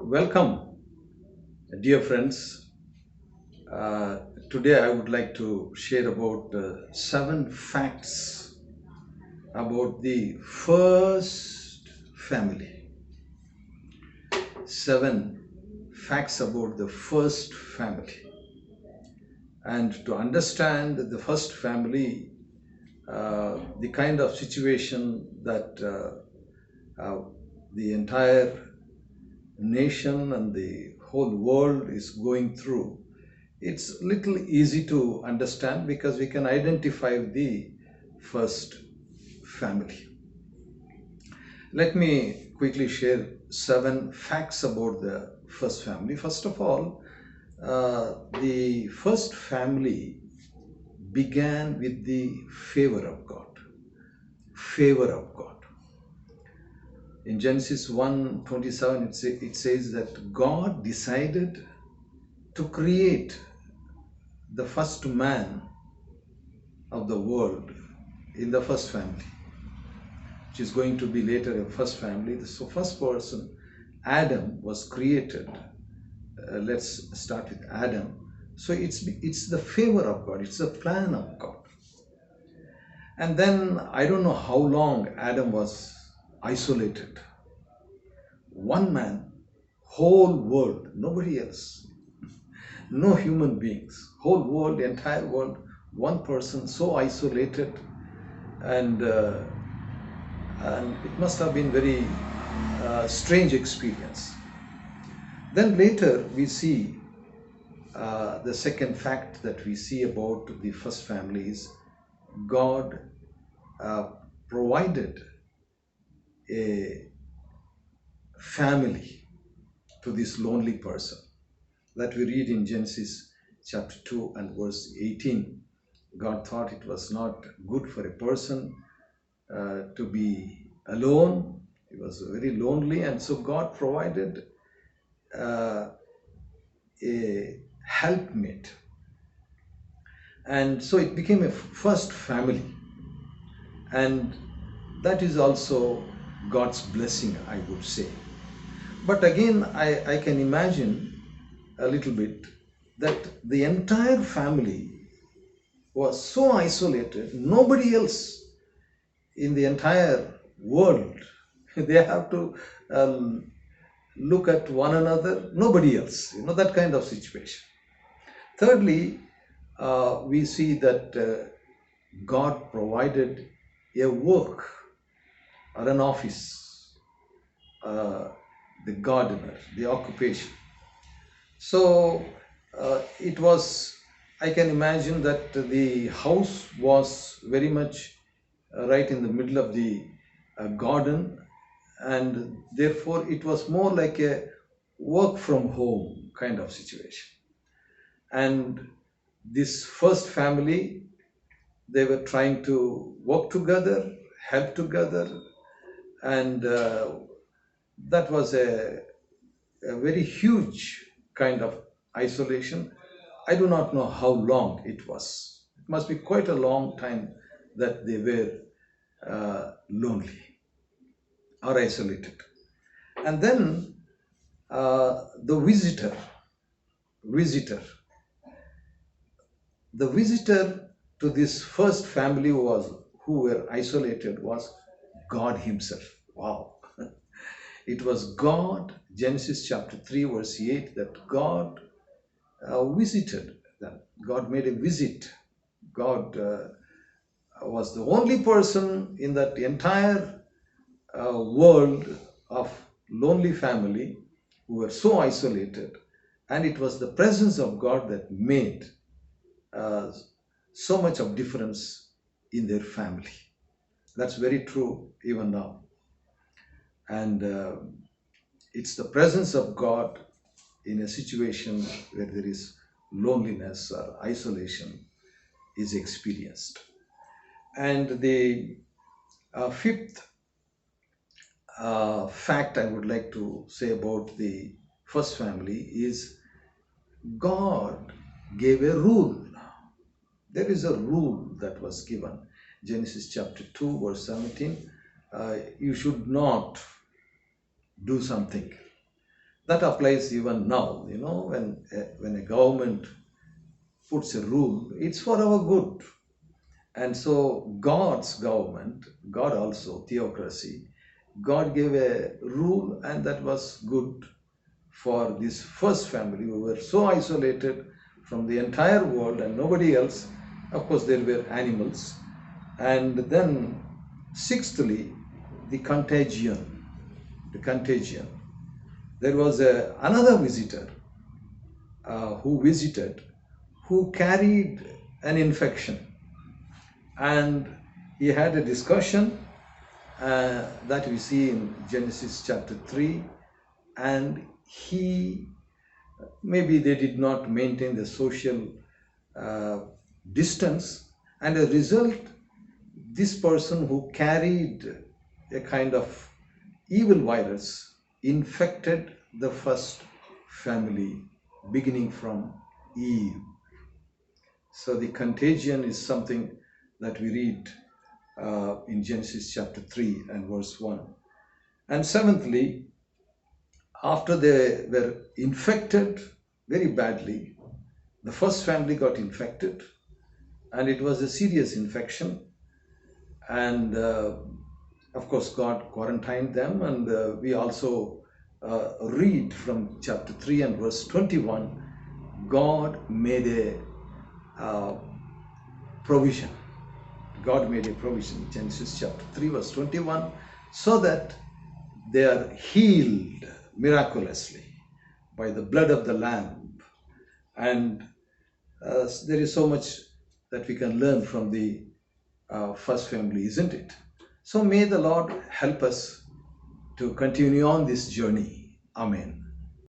Welcome, dear friends. Uh, Today I would like to share about 7 facts about the first family. 7 facts about the first family. And to understand the first family, the kind of situation that the entire nation and the whole world is going through, it's little easy to understand because we can identify the first family. Let me quickly share 7 facts about the first family. First of all, the first family began with the favor of God. Favor of God. In Genesis 1:27, it says that God decided to create the first man of the world in the first family, which is going to be later a first family. So first person, Adam, was created. Let's start with Adam. So it's the favor of God. It's the plan of God. And then I don't know how long Adam was isolated. One man, whole world, nobody else, no human beings, whole world, entire world, one person, so isolated, and it must have been very strange experience. Then later we see the second fact that we see about the first family is God uh, provided a family to this lonely person that we read in Genesis chapter 2 and verse 18. God thought it was not good for a person to be alone. He was very lonely, and so God provided uh, a helpmate, and so it became a first family, and that is also God's blessing, I would say. But again, I can imagine a little bit that the entire family was so isolated, nobody else in the entire world, they have to look at one another, nobody else, that kind of situation. Thirdly, we see that God provided a work or an office, the gardener, the occupation. So it was, I can imagine that the house was very much right in the middle of the garden, and therefore it was more like a work from home kind of situation. And this first family, they were trying to work together, help together, and that was a very huge kind of isolation. I do not know how long it was. It must be quite a long time that they were lonely or isolated. And then the visitor, the visitor to this first family was who were isolated was God Himself. Wow. It was God, Genesis chapter 3, verse 8, that God visited them. God made a visit. God was the only person in that entire world of lonely family who were so isolated. And it was the presence of God that made uh, so much of difference in their family. That's very true even now. And it's the presence of God in a situation where there is loneliness or isolation is experienced. And the fifth fact I would like to say about the first family is God gave a rule. There is a rule that was given. Genesis chapter 2, verse 17. You should not do something. That applies even now, when a government puts a rule, it's for our good. And so God's government, God also, theocracy, God gave a rule, and that was good for this first family who were so isolated from the entire world and nobody else. Of course, there were animals. And then, sixthly, the contagion. The contagion. There was another visitor who visited, who carried an infection, and he had a discussion that we see in Genesis chapter 3, and he maybe they did not maintain the social uh, distance, and as a result, this person who carried a kind of evil virus infected the first family, beginning from Eve. So the contagion is something that we read in Genesis chapter 3 and verse 1. And seventhly, after they were infected very badly, the first family got infected, and it was a serious infection. And of course, God quarantined them. And we also read from chapter 3 and verse 21, God made a provision. God made a provision, Genesis chapter 3, verse 21, so that they are healed miraculously by the blood of the Lamb. And there is so much that we can learn from the first family, isn't it? So may the Lord help us to continue on this journey. Amen.